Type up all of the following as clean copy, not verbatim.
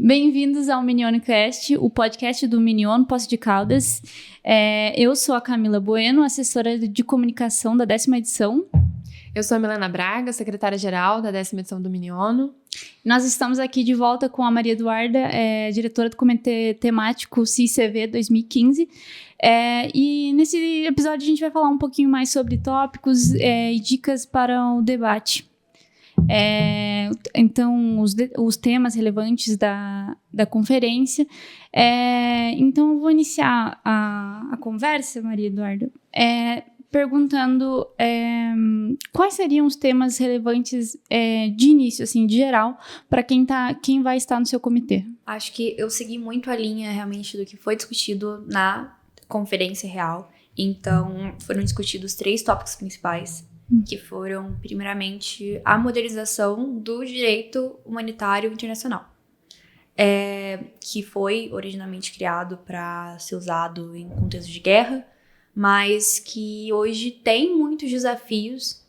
Bem-vindos ao MinionCast, o podcast do Minion Poços de Caldas. Eu sou a Camila Bueno, assessora de comunicação da 10ª edição. Eu sou a Milena Braga, secretária-geral da 10ª edição do Miniono. Nós estamos aqui de volta com a Maria Eduarda, diretora do Comitê Temático CICV 2015. E nesse episódio a gente vai falar um pouquinho mais sobre tópicos e dicas para o debate. Então, os temas relevantes da conferência. Então, eu vou iniciar a conversa, Maria Eduarda, perguntando quais seriam os temas relevantes de início, assim, de geral, para quem vai estar no seu comitê. Acho que eu segui muito a linha, realmente, do que foi discutido na conferência real. Então, foram discutidos 3 tópicos principais, que foram, primeiramente, a modernização do direito humanitário internacional, que foi originalmente criado para ser usado em contexto de guerra, mas que hoje tem muitos desafios,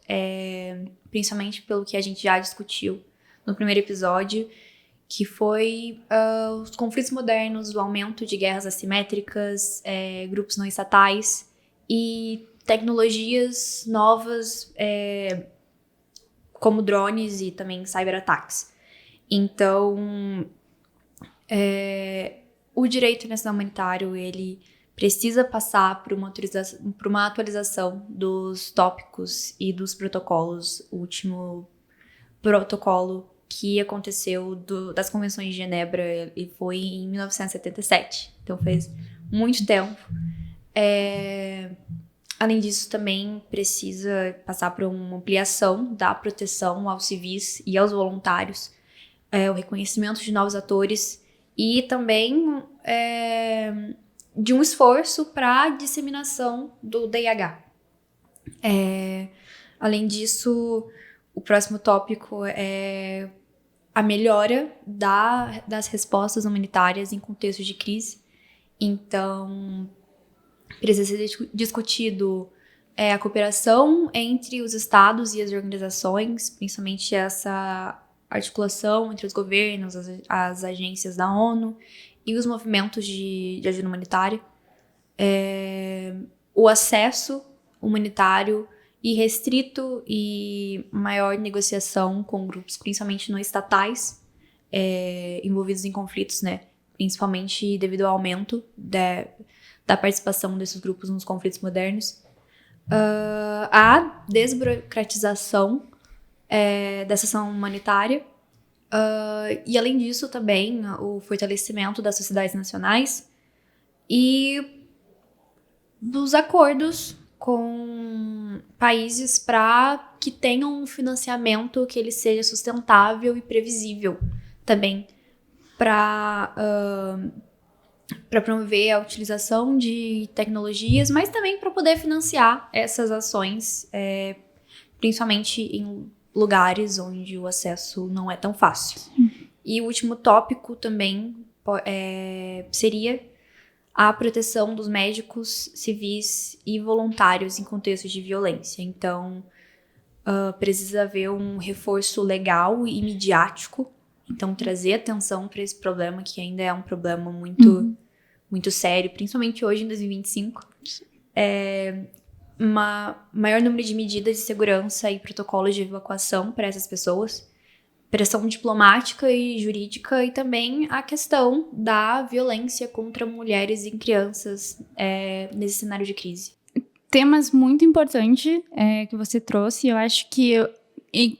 principalmente pelo que a gente já discutiu no primeiro episódio, que foi os conflitos modernos, o aumento de guerras assimétricas, grupos não estatais e tecnologias novas, como drones e também cyberataques. Então, o direito internacional humanitário, ele precisa passar por uma atualização dos tópicos e dos protocolos. O último protocolo que aconteceu das Convenções de Genebra e foi em 1977, então faz muito tempo. Além disso, também precisa passar por uma ampliação da proteção aos civis e aos voluntários, o reconhecimento de novos atores e também de um esforço para a disseminação do DIH. Além disso, o próximo tópico é a melhora das respostas humanitárias em contextos de crise. Então, precisa ser discutido a cooperação entre os estados e as organizações, principalmente essa articulação entre os governos, as agências da ONU e os movimentos de ajuda humanitária, o acesso humanitário irrestrito e maior negociação com grupos, principalmente não estatais, envolvidos em conflitos, né? Principalmente devido ao aumento da participação desses grupos nos conflitos modernos. A desburocratização dessa ação humanitária. E, além disso, também o fortalecimento das sociedades nacionais e dos acordos com países para que tenham um financiamento que ele seja sustentável e previsível também para promover a utilização de tecnologias, mas também para poder financiar essas ações, principalmente em lugares onde o acesso não é tão fácil. E o último tópico também seria a proteção dos médicos, civis e voluntários em contextos de violência. Então, precisa haver um reforço legal e midiático. Então, trazer atenção para esse problema, que ainda é um problema muito sério, principalmente hoje, em 2025. Maior número de medidas de segurança e protocolos de evacuação para essas pessoas, pressão diplomática e jurídica e também a questão da violência contra mulheres e crianças nesse cenário de crise. Temas muito importantes que você trouxe. Eu acho que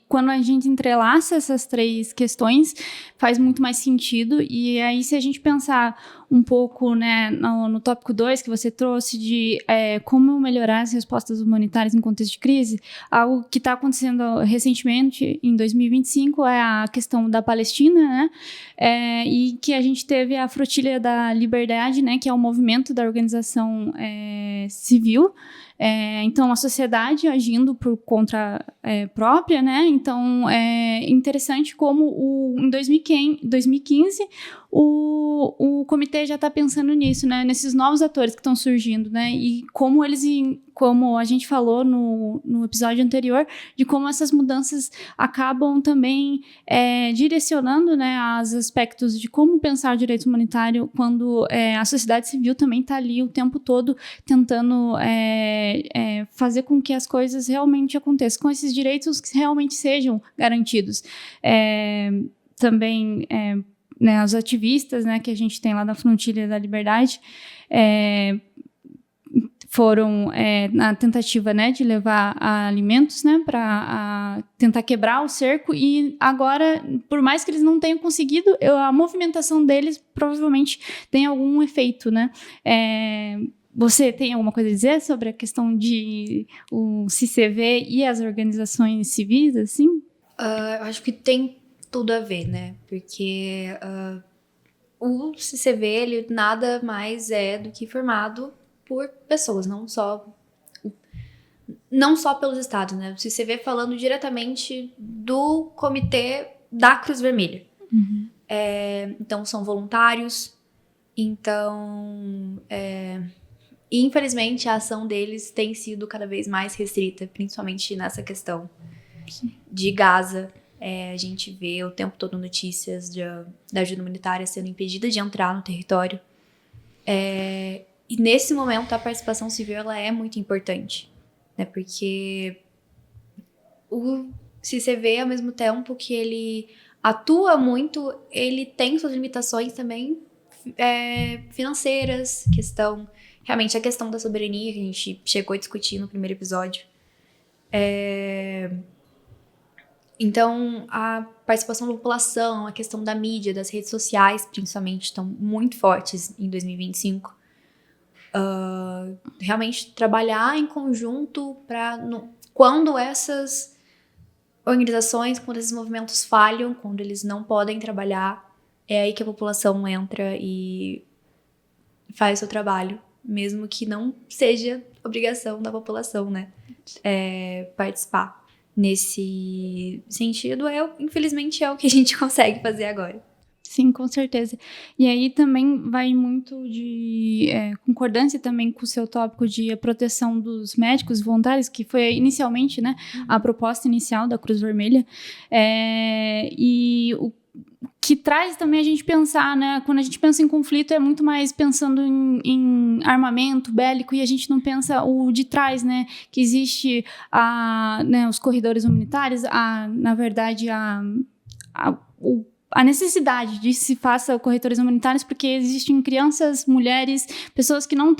quando a gente entrelaça essas 3 questões, faz muito mais sentido. E aí, se a gente pensar um pouco, né, no tópico 2 que você trouxe de como melhorar as respostas humanitárias em contexto de crise, algo que está acontecendo recentemente, em 2025, é a questão da Palestina, né, e que a gente teve a Flotilha da Liberdade, né, que é um movimento da organização civil. Então, a sociedade agindo por conta própria, né? Então, é interessante como em 2015 o comitê comitê já está pensando nisso, né? Nesses novos atores que estão surgindo, né? E como eles, como a gente falou no episódio anterior, de como essas mudanças acabam também direcionando, né, os aspectos de como pensar o direito humanitário quando a sociedade civil também está ali o tempo todo tentando fazer com que as coisas realmente aconteçam, com esses direitos que realmente sejam garantidos. Também, né, os ativistas, né, que a gente tem lá na Frontilha da Liberdade, foram na tentativa, né, de levar alimentos, né, para tentar quebrar o cerco, e agora, por mais que eles não tenham conseguido, a movimentação deles provavelmente tem algum efeito, né. Você tem alguma coisa a dizer sobre a questão de o CCV e as organizações civis, assim? Eu acho que tem tudo a ver, né? Porque o CCV, ele nada mais é do que formado por pessoas, não só pelos estados, né? O CCV falando diretamente do comitê da Cruz Vermelha. Uhum. Então, são voluntários. Então, infelizmente, a ação deles tem sido cada vez mais restrita, principalmente nessa questão de Gaza. A gente vê o tempo todo notícias da ajuda humanitária sendo impedida de entrar no território. E nesse momento a participação civil ela é muito importante, né? Porque o CCV, ao mesmo tempo que ele atua muito, ele tem suas limitações também financeiras, realmente a questão da soberania que a gente chegou a discutir no primeiro episódio. Então, a participação da população, a questão da mídia, das redes sociais, principalmente, estão muito fortes em 2025. Realmente trabalhar em conjunto para quando essas organizações, quando esses movimentos falham, quando eles não podem trabalhar, é aí que a população entra e faz o seu trabalho, mesmo que não seja obrigação da população, né, participar. Nesse sentido, infelizmente é o que a gente consegue fazer agora. Sim, com certeza. E aí também vai muito de concordância também com o seu tópico de a proteção dos médicos voluntários, que foi inicialmente, né, a proposta inicial da Cruz Vermelha. E o que traz também a gente pensar, né, quando a gente pensa em conflito é muito mais pensando em armamento bélico, e a gente não pensa o de trás, né, que existe né, os corredores humanitários, na verdade a necessidade de se faça corredores humanitários, porque existem crianças, mulheres, pessoas que não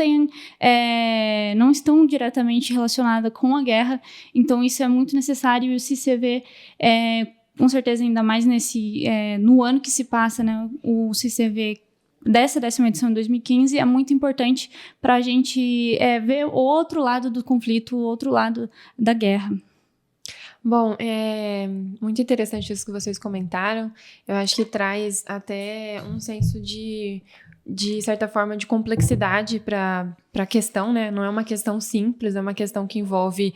estão diretamente relacionadas com a guerra, então isso é muito necessário, e o CCV com certeza, ainda mais no ano que se passa, né, o CCV dessa 10ª edição de 2015 é muito importante para a gente ver o outro lado do conflito, o outro lado da guerra. Bom, é muito interessante isso que vocês comentaram. Eu acho que traz até um senso de certa forma, de complexidade para a questão, né? Não é uma questão simples, é uma questão que envolve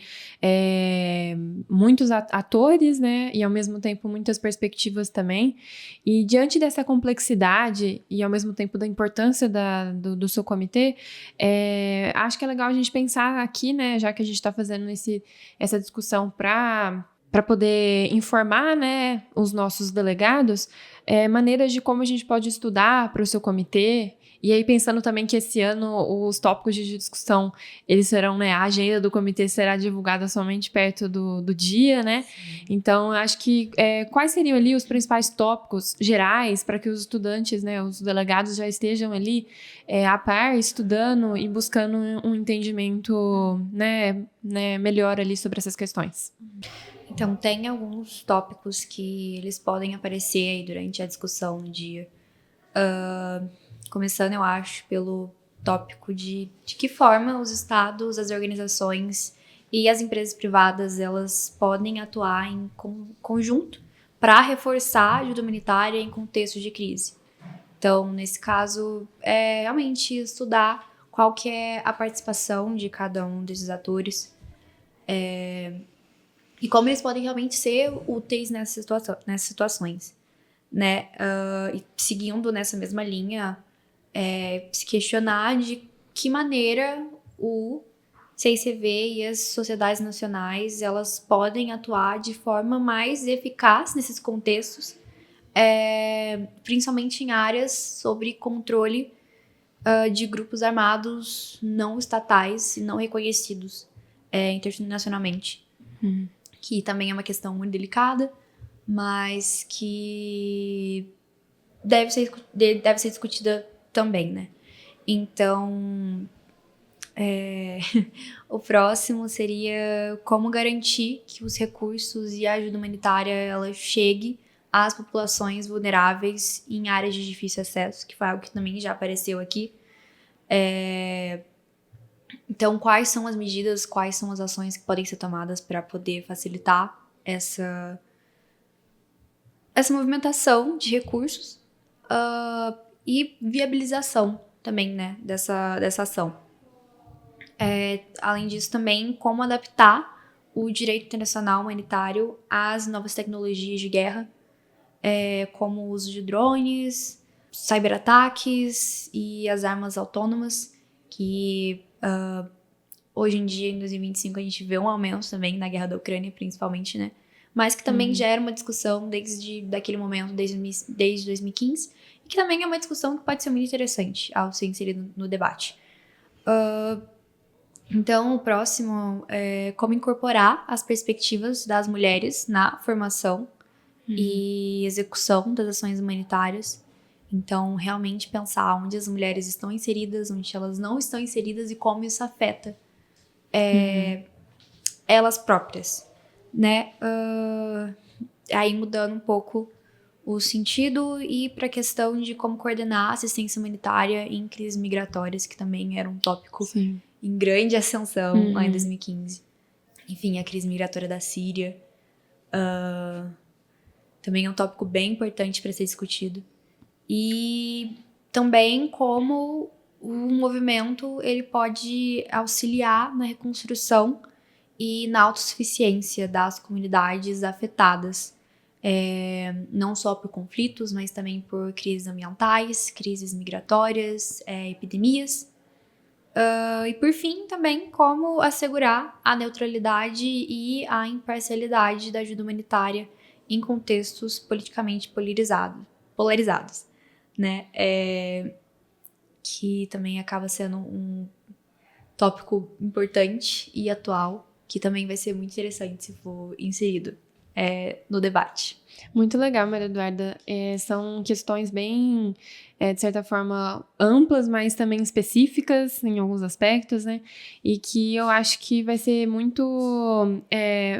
muitos atores, né? E, ao mesmo tempo, muitas perspectivas também. E, diante dessa complexidade e, ao mesmo tempo, da importância do seu comitê, acho que é legal a gente pensar aqui, né? Já que a gente está fazendo essa discussão para poder informar, né, os nossos delegados, maneiras de como a gente pode estudar para o seu comitê. E aí, pensando também que esse ano os tópicos de discussão, eles serão, né, a agenda do comitê será divulgada somente perto do dia, né? Então, acho que quais seriam ali os principais tópicos gerais para que os estudantes, né, os delegados já estejam ali a par, estudando e buscando um entendimento, né, melhor ali sobre essas questões? Então, tem alguns tópicos que eles podem aparecer aí durante a discussão no dia. Começando, eu acho, pelo tópico de que forma os estados, as organizações e as empresas privadas, elas podem atuar em conjunto para reforçar a ajuda humanitária em contextos de crise. Então, nesse caso, realmente estudar qual que é a participação de cada um desses atores e como eles podem realmente ser úteis nessas situações, né? E seguindo nessa mesma linha, se questionar de que maneira o CICV e as sociedades nacionais elas podem atuar de forma mais eficaz nesses contextos, principalmente em áreas sobre controle de grupos armados não estatais e não reconhecidos internacionalmente. Que também é uma questão muito delicada, mas que deve ser discutida também, né? Então, o próximo seria como garantir que os recursos e a ajuda humanitária ela chegue às populações vulneráveis em áreas de difícil acesso, que foi algo que também já apareceu aqui. Então, quais são as medidas, quais são as ações que podem ser tomadas para poder facilitar essa movimentação de recursos e viabilização também, né, dessa ação. Além disso, também como adaptar o direito internacional humanitário às novas tecnologias de guerra, como o uso de drones, cyberataques e as armas autônomas, que hoje em dia, em 2025, a gente vê um aumento também na guerra da Ucrânia, principalmente, né? Mas que também já era uma discussão desde daquele momento, desde 2015, e que também é uma discussão que pode ser muito interessante ao ser inserida no debate. Então, o próximo é como incorporar as perspectivas das mulheres na formação e execução das ações humanitárias. Então, realmente pensar onde as mulheres estão inseridas, onde elas não estão inseridas e como isso afeta elas próprias, né? Aí mudando um pouco o sentido e para a questão de como coordenar a assistência humanitária em crises migratórias, que também era um tópico em grande ascensão lá em 2015. Enfim, a crise migratória da Síria também é um tópico bem importante para ser discutido. E também como o movimento ele pode auxiliar na reconstrução e na autossuficiência das comunidades afetadas, não só por conflitos, mas também por crises ambientais, crises migratórias, epidemias. E por fim, também como assegurar a neutralidade e a imparcialidade da ajuda humanitária em contextos politicamente polarizados, né? Que também acaba sendo um tópico importante e atual, que também vai ser muito interessante se for inserido no debate. Muito legal, Maria Eduarda. São questões bem, de certa forma, amplas, mas também específicas em alguns aspectos, né? E que eu acho que vai ser muito...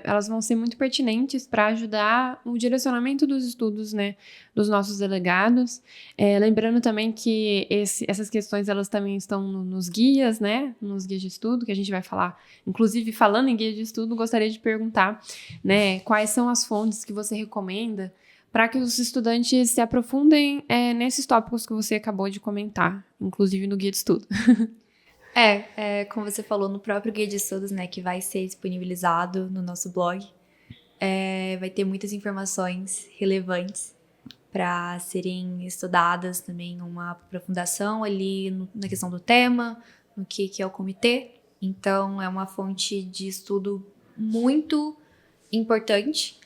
elas vão ser muito pertinentes para ajudar o direcionamento dos estudos, né? Dos nossos delegados. Lembrando também que essas questões, elas também estão nos guias, né? Nos guias de estudo, que a gente vai falar. Inclusive, falando em guia de estudo, gostaria de perguntar, né? Quais são as fontes que você recomenda para que os estudantes se aprofundem nesses tópicos que você acabou de comentar, inclusive no guia de estudo. Como você falou, no próprio guia de estudos, né, que vai ser disponibilizado no nosso blog, vai ter muitas informações relevantes para serem estudadas, também uma aprofundação ali na questão do tema, no que é o comitê. Então, é uma fonte de estudo muito importante.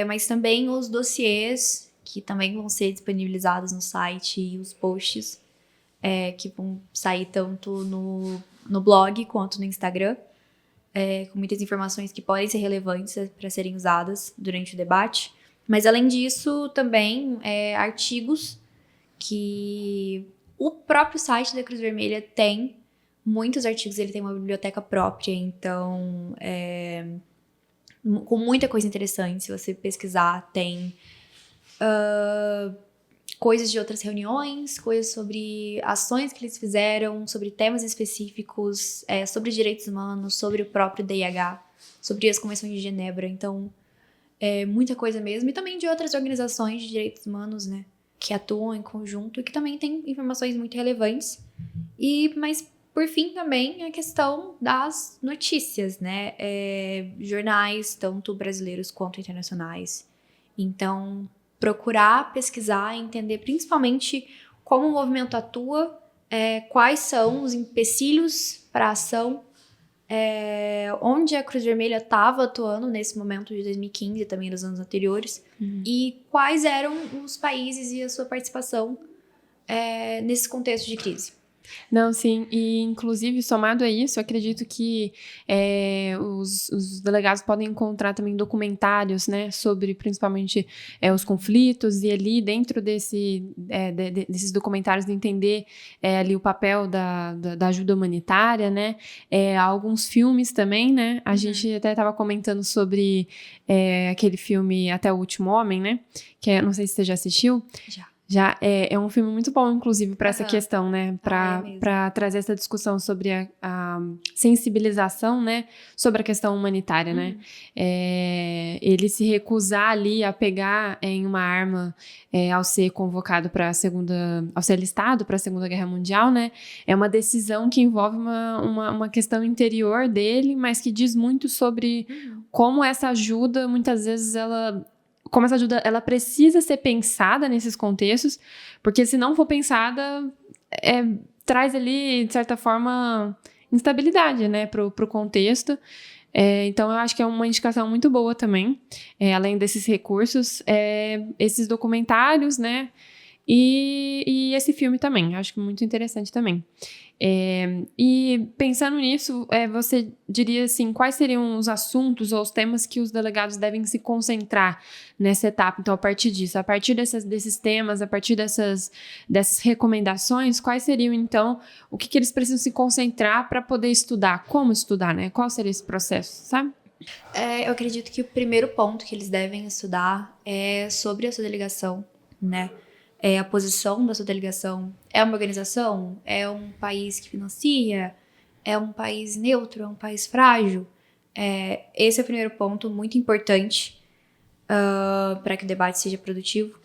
Mas também os dossiês, que também vão ser disponibilizados no site, e os posts, que vão sair tanto no blog quanto no Instagram, com muitas informações que podem ser relevantes para serem usadas durante o debate. Mas, além disso, também artigos que o próprio site da Cruz Vermelha tem. Muitos artigos, ele tem uma biblioteca própria, então... com muita coisa interessante, se você pesquisar, tem coisas de outras reuniões, coisas sobre ações que eles fizeram, sobre temas específicos, sobre direitos humanos, sobre o próprio DIH, sobre as convenções de Genebra. Então, muita coisa mesmo. E também de outras organizações de direitos humanos, né, que atuam em conjunto e que também tem informações muito relevantes. Mas por fim, também a questão das notícias, né? Jornais, tanto brasileiros quanto internacionais. Então, procurar pesquisar e entender principalmente como o movimento atua, quais são os empecilhos para a ação, onde a Cruz Vermelha estava atuando nesse momento de 2015 e também nos anos anteriores, e quais eram os países e a sua participação nesse contexto de crise. Não, sim, e inclusive somado a isso, eu acredito que os delegados podem encontrar também documentários, né, sobre principalmente os conflitos, e ali dentro desses documentários de entender ali o papel da ajuda humanitária, né, alguns filmes também, né, a gente até estava comentando sobre aquele filme Até o Último Homem, né, que não sei se você já assistiu. Já é um filme muito bom, inclusive, para essa questão, né? Para trazer essa discussão sobre a sensibilização, né? Sobre a questão humanitária, né? Ele se recusar ali a pegar em uma arma ao ser convocado ao ser alistado para a Segunda Guerra Mundial, né? É uma decisão que envolve uma questão interior dele, mas que diz muito sobre como essa ajuda, muitas vezes, como essa ajuda, ela precisa ser pensada nesses contextos, porque se não for pensada, traz ali, de certa forma, instabilidade, né, pro contexto. Então, eu acho que é uma indicação muito boa também, além desses recursos, esses documentários, né, e esse filme também, acho que muito interessante também. E pensando nisso, você diria assim, quais seriam os assuntos ou os temas que os delegados devem se concentrar nessa etapa? Então, a partir disso, a partir desses temas, a partir dessas recomendações, quais seriam então, o que eles precisam se concentrar para poder estudar? Como estudar, né? Qual seria esse processo, sabe? Eu acredito que o primeiro ponto que eles devem estudar é sobre a sua delegação, né? A posição da sua delegação. É uma organização? É um país que financia? É um país neutro? É um país frágil? Esse é o primeiro ponto muito importante para que o debate seja produtivo.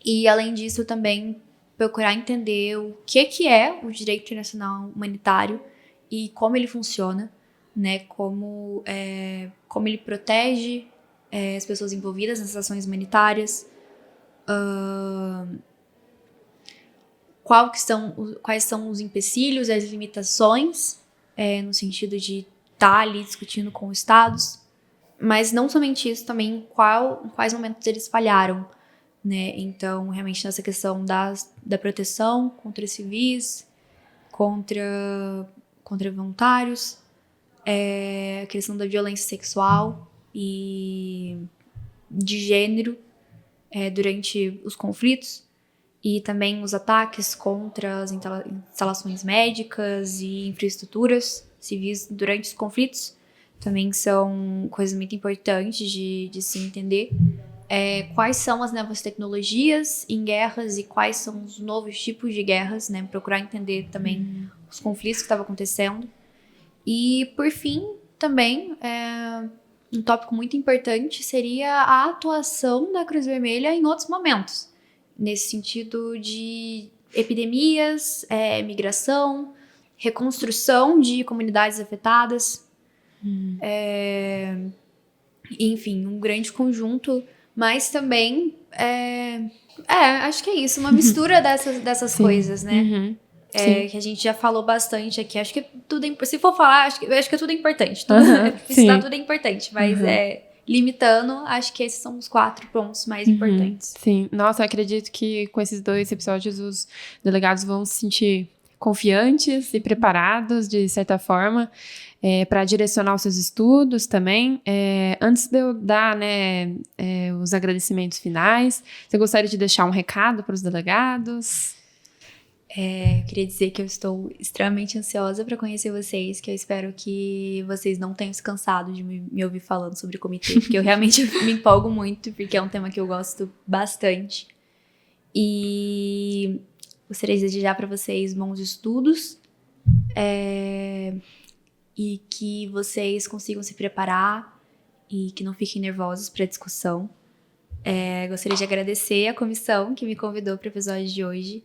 E, além disso, também procurar entender o que é o direito internacional humanitário e como ele funciona, né? Como ele protege as pessoas envolvidas nessas ações humanitárias. Quais são os empecilhos e as limitações, no sentido de estar ali discutindo com os estados, mas não somente isso, também quais momentos eles falharam, né? Então, realmente nessa questão da proteção contra civis, contra voluntários, a questão da violência sexual e de gênero durante os conflitos, e também os ataques contra as instalações médicas e infraestruturas civis durante os conflitos também são coisas muito importantes de se entender. Quais são as novas tecnologias em guerras e quais são os novos tipos de guerras, né? Procurar entender também os conflitos que estavam acontecendo. E, por fim, também, um tópico muito importante seria a atuação da Cruz Vermelha em outros momentos, nesse sentido de epidemias, migração, reconstrução de comunidades afetadas, enfim, um grande conjunto, mas também, acho que é isso, uma mistura dessas coisas, né? Que a gente já falou bastante aqui. Acho que tudo se for falar, acho que tudo é importante. Estudar tudo é importante, mas limitando, acho que esses são os 4 pontos mais importantes. Sim, nossa, eu acredito que com esses 2 episódios os delegados vão se sentir confiantes e preparados, de certa forma, para direcionar os seus estudos também. Antes de eu dar, né, os agradecimentos finais, você gostaria de deixar um recado para os delegados? Queria dizer que eu estou extremamente ansiosa para conhecer vocês, que eu espero que vocês não tenham se cansado de me ouvir falando sobre o comitê, porque eu realmente me empolgo muito, porque é um tema que eu gosto bastante. E gostaria de desejar para vocês bons estudos, e que vocês consigam se preparar e que não fiquem nervosos para a discussão. Gostaria de agradecer a comissão que me convidou para o episódio de hoje.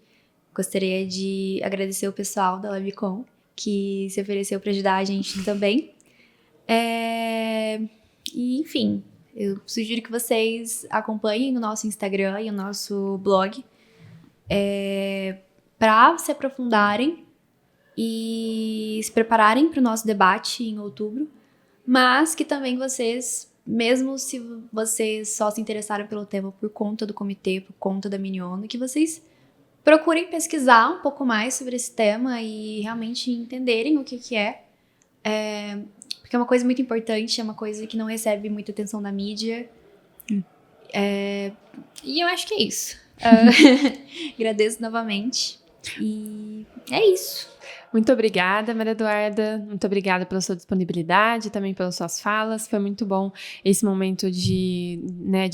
Gostaria de agradecer o pessoal da Labicom, que se ofereceu para ajudar a gente também. E, enfim, eu sugiro que vocês acompanhem o nosso Instagram e o nosso blog, para se aprofundarem e se prepararem para o nosso debate em outubro, mas que também vocês, mesmo se vocês só se interessaram pelo tema por conta do comitê, por conta da mini ONU, que vocês procurem pesquisar um pouco mais sobre esse tema e realmente entenderem o que é. Porque é uma coisa muito importante, é uma coisa que não recebe muita atenção da mídia. E eu acho que é isso. Agradeço novamente. E é isso. Muito obrigada, Maria Eduarda. Muito obrigada pela sua disponibilidade, também pelas suas falas. Foi muito bom esse momento de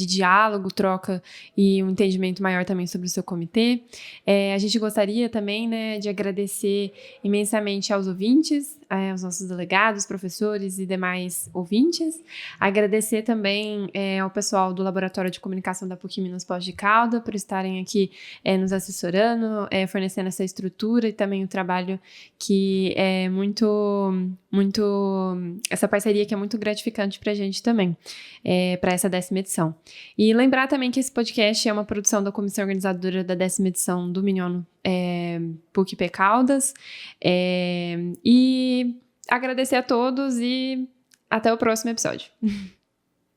diálogo, troca e um entendimento maior também sobre o seu comitê. A gente gostaria também, de agradecer imensamente aos ouvintes, aos nossos delegados, professores e demais ouvintes. Agradecer também ao pessoal do Laboratório de Comunicação da PUC Minas Pós de Caldas por estarem aqui nos assessorando, fornecendo essa estrutura e também o trabalho que é essa parceria que é muito gratificante pra gente também, para essa 10ª edição. E lembrar também que esse podcast é uma produção da comissão organizadora da 10ª edição do Mini ONU PUC-P Caldas, e agradecer a todos e até o próximo episódio.